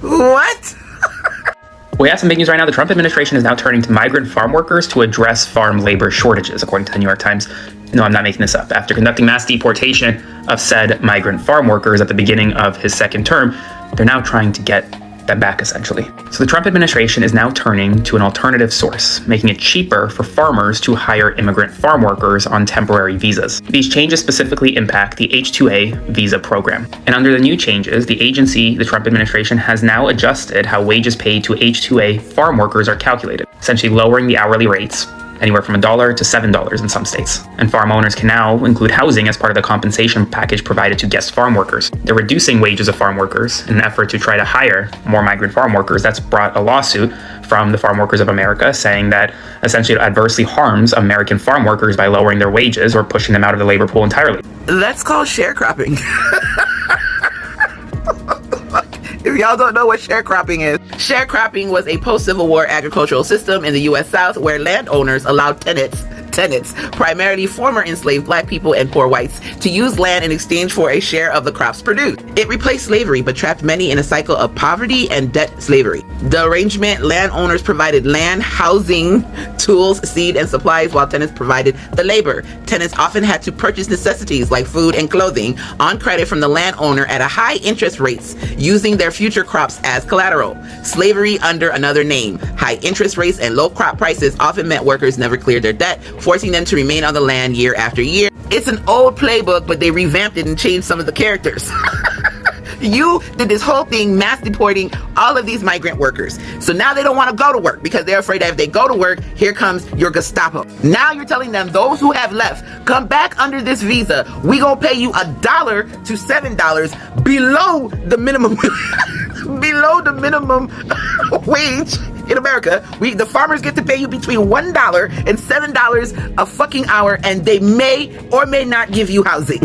What? We have some big news right now. The Trump administration is now turning to migrant farm workers to address farm labor shortages, according to the New York Times. No, I'm not making this up. After conducting mass deportation of said migrant farm workers at the beginning of his second term, they're now trying to get them back, essentially. So the Trump administration is now turning to an alternative source, making it cheaper for farmers to hire immigrant farm workers on temporary visas. These changes specifically impact the H-2A visa program. And under the new changes, the Trump administration, has now adjusted how wages paid to H-2A farm workers are calculated, essentially lowering the hourly rates anywhere from $1 to $7 in some states. And farm owners can now include housing as part of the compensation package provided to guest farm workers. They're reducing wages of farm workers in an effort to try to hire more migrant farm workers. That's brought a lawsuit from the Farm Workers of America saying that essentially it adversely harms American farm workers by lowering their wages or pushing them out of the labor pool entirely. That's called sharecropping. If y'all don't know what sharecropping is, sharecropping was a post-Civil War agricultural system in the U.S. South where landowners allowed tenants, primarily former enslaved black people and poor whites, to use land in exchange for a share of the crops produced. It replaced slavery but trapped many in a cycle of poverty and debt slavery. The arrangement, landowners provided land, housing, tools, seed, and supplies while tenants provided the labor. Tenants often had to purchase necessities like food and clothing on credit from the landowner at a high interest rates, using their future crops as collateral. Slavery under another name. High interest rates and low crop prices often meant workers never cleared their debt, forcing them to remain on the land year after year. It's an old playbook, but they revamped it and changed some of the characters. You did this whole thing, mass deporting all of these migrant workers. So now they don't want to go to work because they're afraid that if they go to work, here comes your Gestapo. Now you're telling them, those who have left, come back under this visa. We gonna pay you $1 to $7 below the minimum, below the minimum wage in America. The farmers get to pay you between $1 and $7 a fucking hour, and they may or may not give you housing.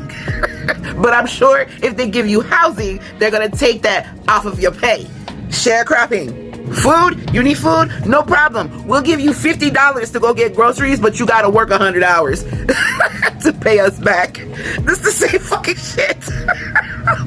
But I'm sure if they give you housing, they're gonna take that off of your pay. Sharecropping. Food? You need food? No problem. We'll give you $50 to go get groceries, but you gotta work 100 hours to pay us back. This is the same fucking shit.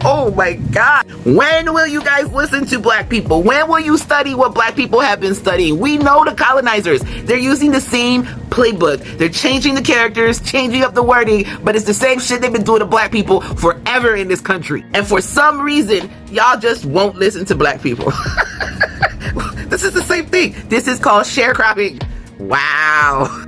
Oh my God. When will you guys listen to black people? When will you study what black people have been studying? We know the colonizers. They're using the same playbook. They're changing the characters, changing up the wording, but it's the same shit they've been doing to black people forever in this country. And for some reason, y'all just won't listen to black people. This is the same thing. This is called sharecropping. Wow.